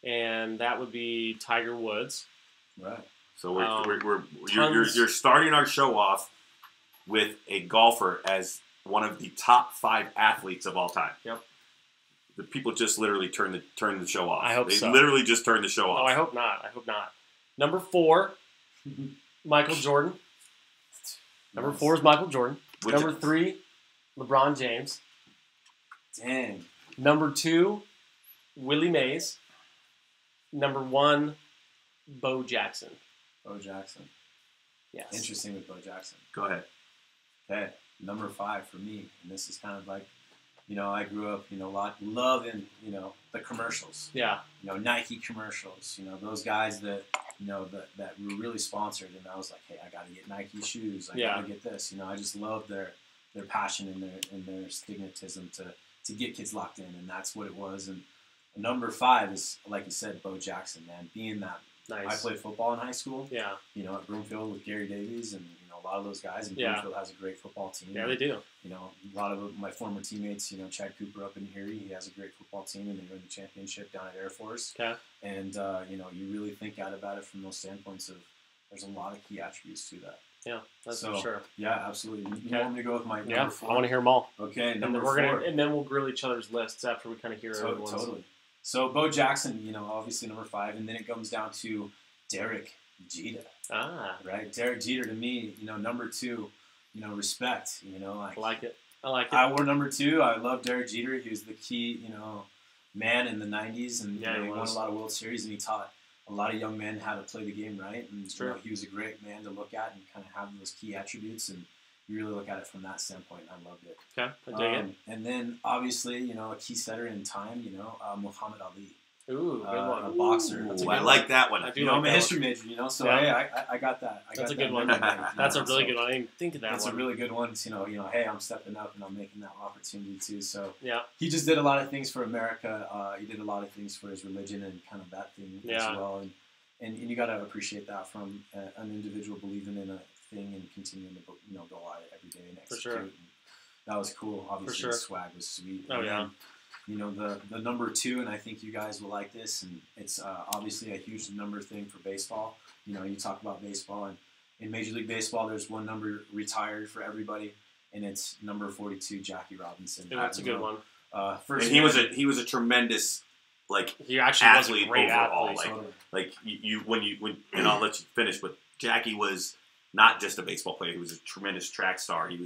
and that would be Tiger Woods. Right. So you're starting our show off with a golfer as one of the top 5 athletes of all time. Yep. The people just literally turn the show off. I hope they so. literally just turned the show off. Oh, I hope not. Number 4, Michael Jordan. Number 4 is Michael Jordan. Number 3, LeBron James. Dang. Number 2, Willie Mays. Number 1, Bo Jackson. Bo Jackson. Yes. Interesting with Bo Jackson. Go ahead. Okay. Number 5 for me, and this is kind of like, I grew up, loving, the commercials. Yeah. Nike commercials. Those guys that, that were really sponsored, and I was like, hey, I got to get Nike shoes. I got to get this. I just love their passion and their stigmatism to get kids locked in, and that's what it was. And number 5 is, like you said, Bo Jackson, man. Being that Nice. I played football in high school. Yeah. At Broomfield with Gary Davies and a lot of those guys. And Broomfield has a great football team. Yeah, they do. A lot of my former teammates. Chad Cooper up in Erie, he has a great football team, and they win the championship down at Air Force. Okay. And you really think out about it from those standpoints of there's a lot of key attributes to that. Yeah, that's for sure. Yeah, absolutely. You want me to go with my number 4? I want to hear them all. Okay, number 4. And then we'll grill each other's lists after we kind of hear everyone's. Totally. So Bo Jackson, obviously number 5, and then it comes down to Derek Jeter. Right? Derek Jeter to me, number 2, respect. I like it. I wore number 2. I love Derek Jeter. He was the key, man in the 90s, and he won a lot of World Series, and he taught a lot of young men how to play the game right. And he was a great man to look at and kind of have those key attributes, and you really look at it from that standpoint. And I loved it. Okay, I dig it. And then obviously, a key setter in time, Muhammad Ali. Ooh, good one. A boxer. Ooh, I like that one. I'm a history major, so hey, I got that. That's a good one. That's a really good one. I didn't think of that one. That's a really good one. Hey, I'm stepping up and I'm making that opportunity too. So yeah, he just did a lot of things for America. He did a lot of things for his religion and kind of that thing as well. And you got to appreciate that from an individual believing in a thing and continuing to go at it every day and execute. For sure. And that was cool. Obviously, the swag was sweet. Oh yeah. The number 2, and I think you guys will like this, and it's obviously a huge number thing for baseball. You talk about baseball, and in Major League Baseball, there's one number retired for everybody, and it's number 42, Jackie Robinson. Yeah, that's a good one. First, and he was a tremendous he actually athlete was a great overall. athlete. When and I'll let you finish, but Jackie was not just a baseball player; he was a tremendous track star. I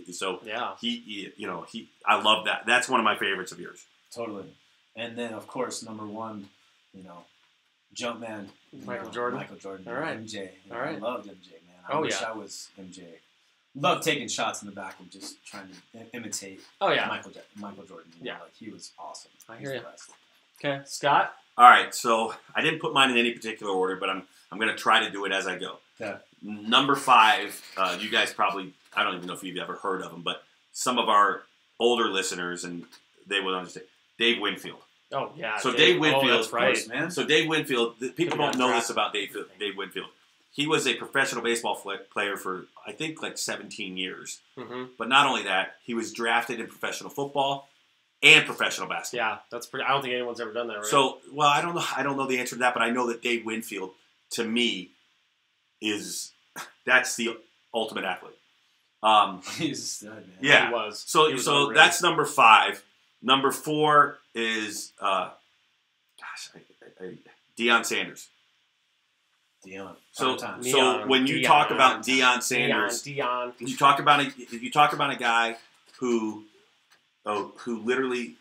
love that. That's one of my favorites of yours. Totally. And then, of course, number 1, Jumpman. Michael Jordan. All right. MJ. All right. I loved MJ, man. I wish I was MJ. Loved taking shots in the back and just trying to imitate Michael Jordan. He was awesome. I hear you. Okay, Scott? All right, so I didn't put mine in any particular order, but I'm going to try to do it as I go. Okay. Number 5, you guys probably, I don't even know if you've ever heard of him, but some of our older listeners, and they will understand, Dave Winfield. Oh, yeah. So Dave Winfield, that's right, man. So Dave Winfield, people don't know this about Dave Winfield. He was a professional baseball player for, I think, like 17 years. Mm-hmm. But not only that, he was drafted in professional football and professional basketball. Yeah, that's pretty. I don't think anyone's ever done that, right? So, well, I don't know the answer to that, but I know that Dave Winfield, to me, that's the ultimate athlete. He's a stud, man. Yeah, he was. So that's number 5. Number 4 is Deion Sanders. So when you talk about Deion Sanders, you talk about a guy who literally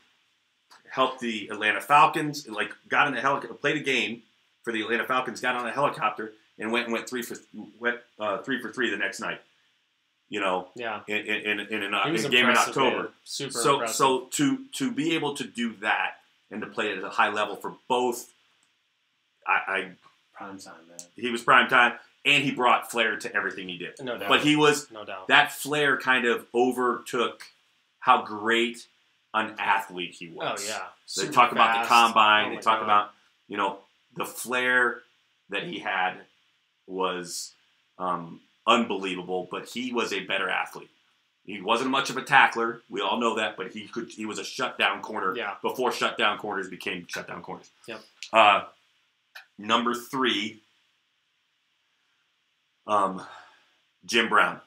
helped the Atlanta Falcons, like got in a helicopter, played a game for the Atlanta Falcons, got on a helicopter and went 3 for 3 the next night. You know, Yeah. in a game in October. Man. Super So impressive. so to be able to do that and to play at a high level for both, Prime time, man. he was prime time and he brought flair to everything he did. No doubt. But he was no doubt. that flair kind of overtook how great an athlete he was. Oh yeah. They Super talk about the fast. combine. Oh They my talk God. about, you know, the flair that he had was unbelievable. But he was a better athlete. He wasn't much of a tackler. We all know that. But he was a shutdown corner Yeah. before shutdown corners became shutdown corners. Yep. Number 3, Jim Brown.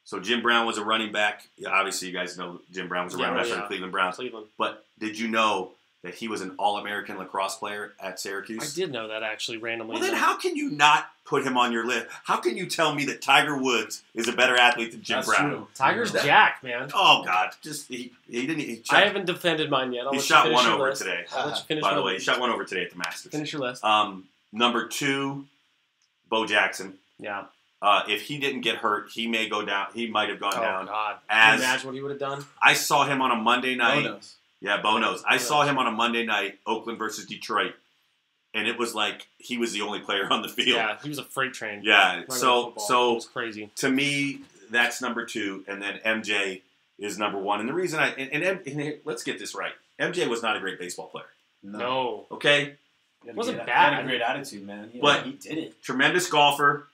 So Jim Brown was a running back. Yeah, obviously, you guys know Jim Brown was a running back for the Cleveland Browns. Cleveland. But did you know that he was an All-American lacrosse player at I Syracuse? did know that actually randomly. Well, then how can you not put him on your list? How can you tell me that Tiger Woods is a better athlete than Jim That's Brown? true. Tiger's That- jacked, man. Oh God, just he didn't. He I haven't defended mine yet. I'll he let shot you one finish your over list. today. I'll let you finish By my the way, he list. shot one over today at the Masters. Finish your list. Number 2, Bo Jackson. Yeah. If he didn't get hurt, he may go down. He might have gone Oh down. God. Can As you imagine what he would have done? I saw him on a Monday night. Bonus. Yeah, Bo knows. I Bo saw knows. him on a Monday night, Oakland versus Detroit, and it was like he was the only player on the field. Yeah, he was a freight train. Yeah. running the So football. It was crazy. to me, that's number 2, and then MJ is number 1. And the reason and let's get this right. MJ was not a great baseball player. No. Okay, He had a Wasn't great- bad. He had a great attitude, man. But- he did it. tremendous golfer.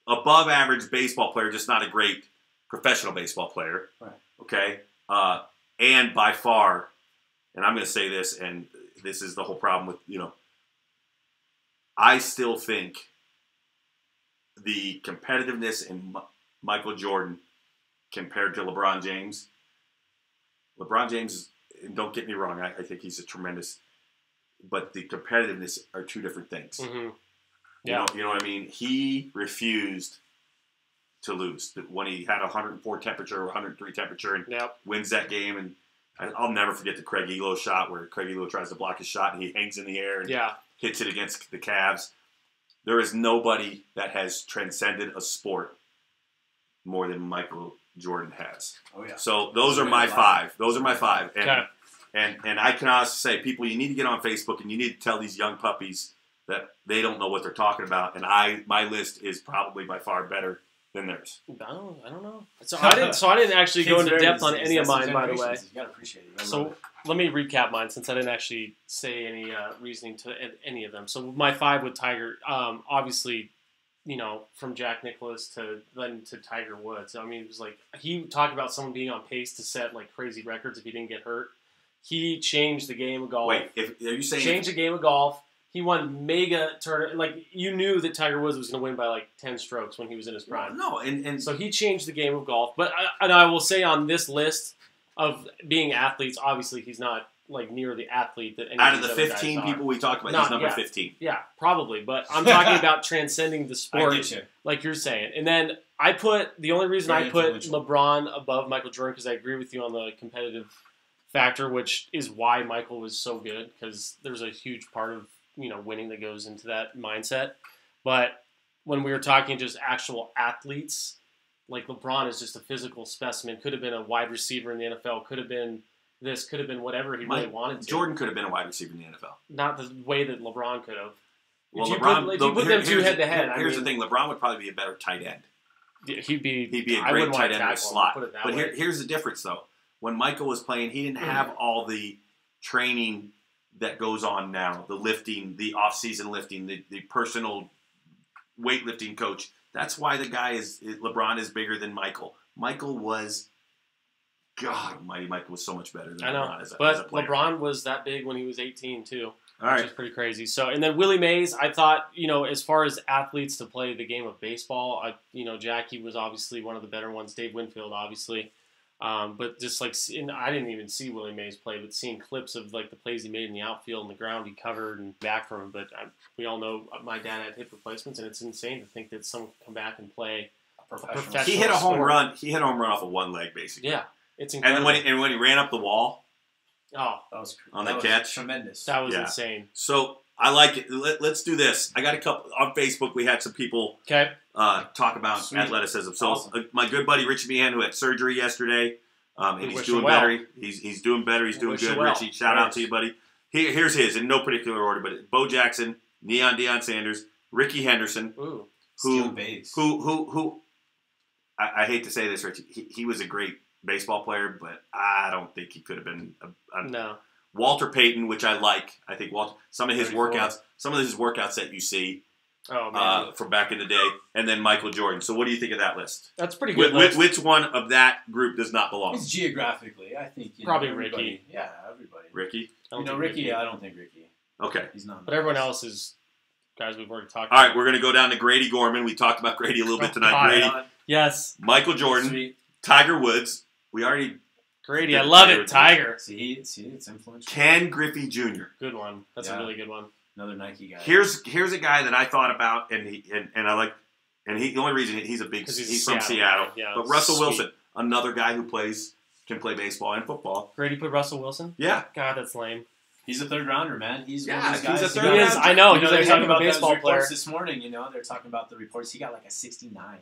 Above average baseball player, just not a great professional baseball player. Right. Okay. And by far, and I'm going to say this, and this is the whole problem with, you know, I still think the competitiveness in Michael Jordan compared to LeBron James, and don't get me wrong, I think he's a tremendous, but the competitiveness are two different things. Mm-hmm. You know what I mean? He refused to lose. When he had 104 temperature or 103 temperature and Yep. wins that game, and I'll never forget the Craig Elo shot where Craig Elo tries to block his shot and he hangs in the air and Yeah. hits it against the Cavs. There is nobody that has transcended a sport more than Michael Jordan has. Oh yeah. So those are my 5. Those are my 5. And, Okay. and I can honestly say, people, you need to get on Facebook and you need to tell these young puppies that they don't know what they're talking about. And my list is probably by far better than theirs. I don't know. So I didn't actually go Kids into vary depth these on days. any of That's the mine, by the way. generations. You gotta appreciate it. I love So it. let me recap mine since I didn't actually say any reasoning to any of them. So my 5 with Tiger, obviously, you know, from Jack Nicklaus to then to Tiger Woods. I mean, it was like he talked about someone being on pace to set like crazy records if he didn't get hurt. He changed the game of golf. Wait, are you saying Changed the game of golf. He won mega tournament. Like you knew that Tiger Woods was going to win by like 10 strokes when he was in his prime. No, and So he changed the game of golf. But I will say on this list of being athletes, obviously he's not like near the athlete that any out of of the these other 15 guys are. people we talked about, No, he's number yeah. 15. Yeah, probably. But I'm talking about transcending the I sport, get you. like you're saying. And then I put the only reason Very I put influential. LeBron above Michael Jordan because I agree with you on the competitive factor, which is why Michael was so good because there's a huge part of winning that goes into that mindset. But when we were talking just actual athletes, like LeBron is just a physical specimen. Could have been a wide receiver in the NFL. Could have been this. Could have been whatever he really wanted to. Jordan could have been a wide receiver in the NFL. Not the way that LeBron could have. Well, if you LeBron, if you put them two here's head to head, Here's the thing: LeBron would probably be a better tight end. He'd be a I great wouldn't want tight to end in the tackle him, slot. put it that But way. here's the difference, though. When Michael was playing, he didn't have all the training that goes on now. The lifting, the off-season lifting, the personal weightlifting coach. That's why LeBron is bigger than Michael. Michael was, God almighty, Michael was so much better than I know, LeBron as a but player. LeBron was that big when he was 18 too, All which right. is pretty crazy. So, and then Willie Mays, I thought, as far as athletes to play the game of baseball, Jackie was obviously one of the better ones. Dave Winfield, obviously, but just like I didn't even see Willie Mays play, but seeing clips of like the plays he made in the outfield and the ground he covered and back from him. But we all know my dad had hip replacements, and it's insane to think that someone can come back and play professional He hit a home sport. run. He hit a home run off of one leg, basically. Yeah, it's And incredible. then when he ran up the wall Oh, on the catch, tremendous. that was Yeah. insane. so I like it. Let's do this. I got a couple on Facebook. We had some people Okay. talk about Sweet. athleticism. So Awesome. my good buddy Richie Meehan, who had surgery yesterday, and We he's wish doing him well. better. He's doing better. He's doing Wish you good. well. Richie, shout out to you, buddy. Here's his in no particular order, but Bo Jackson, Deion Sanders, Ricky Henderson, Ooh. Stealing base. who I hate to say this, Richie, he was a great baseball player, but I don't think he could have been No. Walter Payton, which I like. I think some of his 34. workouts that you see Oh man, from back in the day, and then Michael Jordan. So what do you think of that list? that's pretty good. list. Which one of that group does not belong? It's geographically, I think. Probably everybody- Ricky. Yeah, everybody. Ricky? I don't You know, think Ricky, I don't think Ricky. Okay. He's not. But everyone else is guys we've already talked All about. right, we're going to go down to Grady Gorman. We talked about Grady a little bit tonight. God. Grady, Yes, Michael Jordan, Sweet. Tiger Woods. We already Grady. I love it. Tiger. See, it's influential. Ken Griffey Jr. Good one. That's a Yeah. really good one. Another Nike guy. Here's a guy that I thought about, and I like, and the only reason he's Because from Seattle. Yeah, But Russell sweet. Wilson, another guy who can play baseball and football. Grady put Russell Wilson. Yeah, God, that's lame. He's a third rounder, man. He's one Yeah, of those guys. he's a you third know, He is. I know. You He's know, like they're talking talking about about a those baseball player. reports this morning. You know, they're talking about the reports. He got like a 69.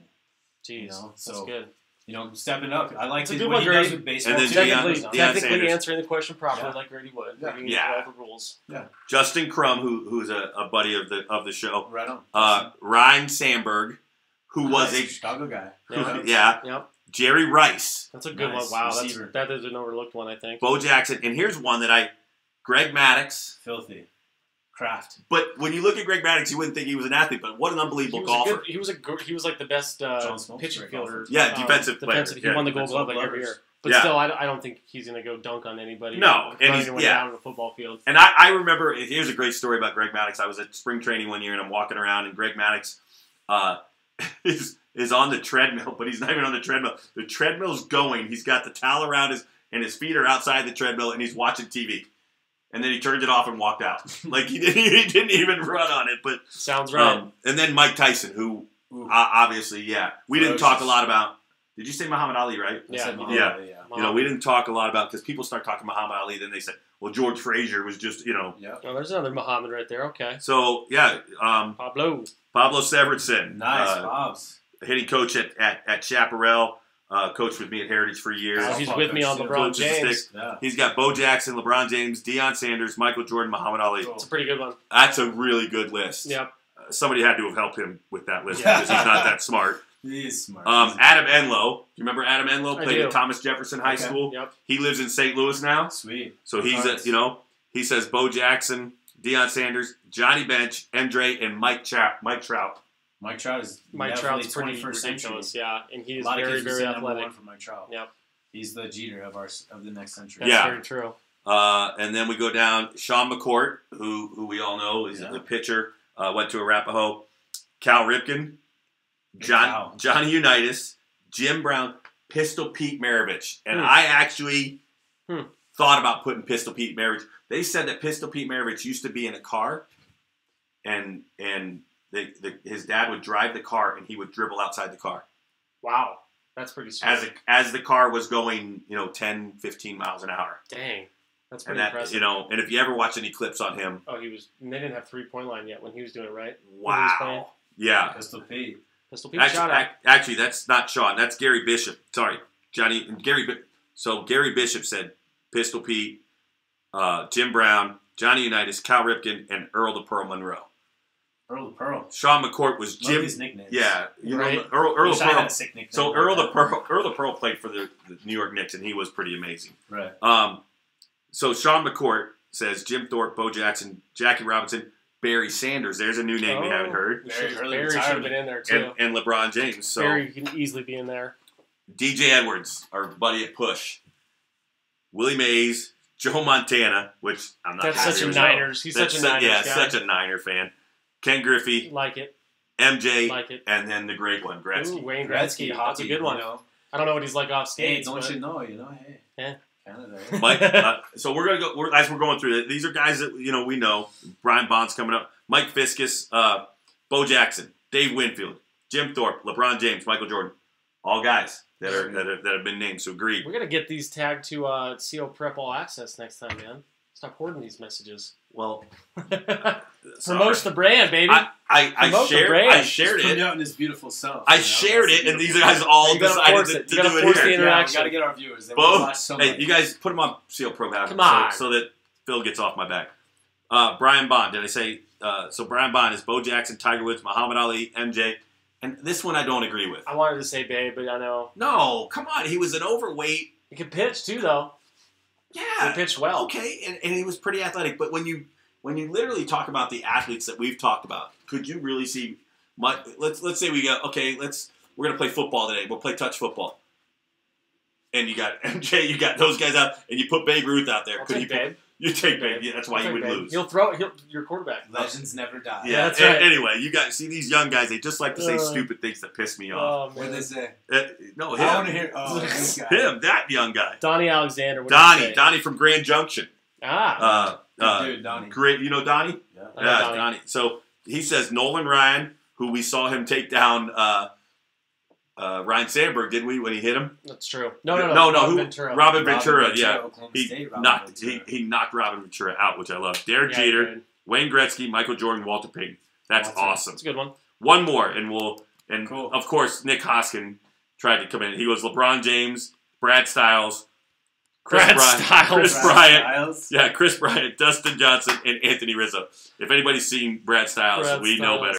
Jeez, You know, that's so good. you know, stepping up. I like It's a his, good what one, he does Grady. with baseball. And then too. Technically, Deion technically Sanders. answering the question properly, Yeah. like Grady would. Yeah. Reading Yeah. all the rules. Justin Crum, who's a buddy of the show. Right on. Ryan Sandberg, who was Nice. a Chicago guy. Yeah. yeah. Yep. Jerry Rice, That's a good Nice. one. Wow, Receiver. that is an overlooked one, I think. Bo Jackson, and here's one that Greg Maddux. Filthy. Kraft. But when you look at Greg Maddux, you wouldn't think he was an athlete, but what an unbelievable golfer. He was like the best John Smoltz, pitching great fielder. golfer. Yeah, defensive player. He Yeah, won the Gold defensive Glove like every glovers. year. But Yeah. still, I don't think he's going to go dunk on anybody. No, and running he's- anyone yeah. down on the football field. And I remember, here's a great story about Greg Maddux. I was at spring training one year, and I'm walking around, and Greg Maddux is on the treadmill, but he's not even on the treadmill. The treadmill's going. He's got the towel around his feet are outside the treadmill, and he's watching TV. And then he turned it off and walked out. Like, he didn't even run on it. But Sounds right. and then Mike Tyson, who Ooh. obviously, yeah. We didn't Ferocious. talk a lot about, did you say Muhammad Ali, right? I said Yeah. Muhammad Yeah. Ali, yeah. You know, we didn't talk a lot about, because people start talking Muhammad Ali, then they said, well, George Frazier was just, Yeah. Oh, there's another Muhammad right there. Okay. So, yeah, Pablo. Pablo Severson, Nice, Bobs. hitting coach at Chaparral, coached with me at Heritage for years. Oh, he's with me on LeBron Coach is James. stick. Yeah. He's got Bo Jackson, LeBron James, Deion Sanders, Michael Jordan, Muhammad Ali. Cool. It's a pretty good one. That's a really good list. Yep. Somebody had to have helped him with that list Yeah. because he's not that smart. He is smart. Adam Enlow. You remember Adam Enlow? I Played do. at Thomas Jefferson High Okay. School. Yep. He lives in St. Louis now. Sweet. So he's, Nice. he says Bo Jackson, Deion Sanders, Johnny Bench, Andre, and Mike Trout. Mike Trout is Mike definitely Trout's pretty 21st century. ridiculous. Yeah, and he A is lot of very, kids would very say number athletic. one for Mike Trout. Yep. He's the Jeter of the next century. That's Yeah. very true. And then we go down Sean McCourt, who we all know is Yeah. the pitcher, went to Arapahoe. Cal Ripken, Cal. Johnny Unitas, Jim Brown, Pistol Pete Maravich. And Hmm. I actually Hmm. thought about putting Pistol Pete Maravich. They said that Pistol Pete Maravich used to be in a car, and his dad would drive the car, and he would dribble outside the car Wow. That's pretty sweet. as the car was going, 10, 15 miles an hour. Dang. That's And pretty that, impressive. and if you ever watch any clips on him, Oh, and they didn't have 3-point line yet when he was doing it, right? When he was playing. wow. Yeah. Pistol Pete. Pistol Pete shot out. Actually, that's not Sean. That's Gary Bishop. Sorry, Johnny. So Gary Bishop said Pistol Pete, Jim Brown, Johnny Unitas, Cal Ripken, and Earl the Pearl Monroe. Earl the Pearl. Sean McCourt was Love Jim. these nicknames. Yeah, Right. Earl Wish the I had Pearl. a sick nickname So like Earl that. the Pearl played for the New York Knicks, and he was pretty amazing. Right. So Sean McCourt says Jim Thorpe, Bo Jackson, Jackie Robinson, Barry Sanders. There's a new name we haven't heard, Very early Barry should have been retirement. in there, too. and LeBron James. So Barry can easily be in there. DJ Edwards, our buddy at Push, Willie Mays, Joe Montana, which I'm not. That's gonna such a agree with. Niners. He's such a Niners yeah, guy. such a Niner fan. Ken Griffey, Like it. MJ, Like it. and then the great one, Gretzky. Ooh, Wayne Gretzky, Gretzky. That's a good one. You know? I don't know what he's like off Hey, skates. don't but you know? Hey. Yeah. Canada. eh? Mike, so we're gonna go. As we're going through it, these are guys that we know. Brian Bond's coming up. Mike Fiskus, Bo Jackson, Dave Winfield, Jim Thorpe, LeBron James, Michael Jordan, all guys that have been named. So agreed. We're gonna get these tagged to CO Prep All Access next time, man. Stop hoarding these messages. Well, Promote the brand, baby. I shared Put it. it out in his beautiful self. I shared it, and these guys all decided to do it here. Yeah, we got to get our viewers. They want to watch somebody. Hey, you guys put them on CO Pro App Come on. so that Phil gets off my back. Brian Bond, did I say? So Brian Bond is Bo Jackson, Tiger Woods, Muhammad Ali, MJ. And this one I don't agree with. I wanted to say Babe, but I know. No, come on. He was an overweight. He could pitch, too, though. Yeah. He pitched well. Okay, and he was pretty athletic. But when you literally talk about the athletes that we've talked about, could you really see let's say we go, okay, we're going to play football today. We'll play touch football. And you got MJ, you got those guys out, and you put Babe Ruth out there. I'll take Babe. You take Babe. Yeah, that's why you would lose. He'll throw your quarterback. Legends never die. Yeah, that's right. Anyway, you guys see these young guys. They just like to say stupid things that piss me off. What do they say? No, him. I want to hear. Oh, this guy. Him, that young guy. Donnie Alexander. What did you say? Donnie from Grand Junction. Dude, Donnie. Great, you know Donnie? Yeah. I know Donnie. So he says Nolan Ryan, who we saw him take down Ryan Sandberg, didn't we, when he hit him? That's true. No. Robin Ventura. Robin Ventura, yeah. Oklahoma He State, Robin knocked Ventura. he knocked Robin Ventura out, which I love. Derek Yeah, Jeter, good. Wayne Gretzky, Michael Jordan, Walter Payton. That's awesome. That's a good one. One more, and Cool. of course Nick Hoskin tried to come in. He was LeBron James, Brad Stiles, Chris Bryant, Styles. yeah, Chris Bryant, Dustin Johnson, and Anthony Rizzo. If anybody's seen Brad Stiles, we know better.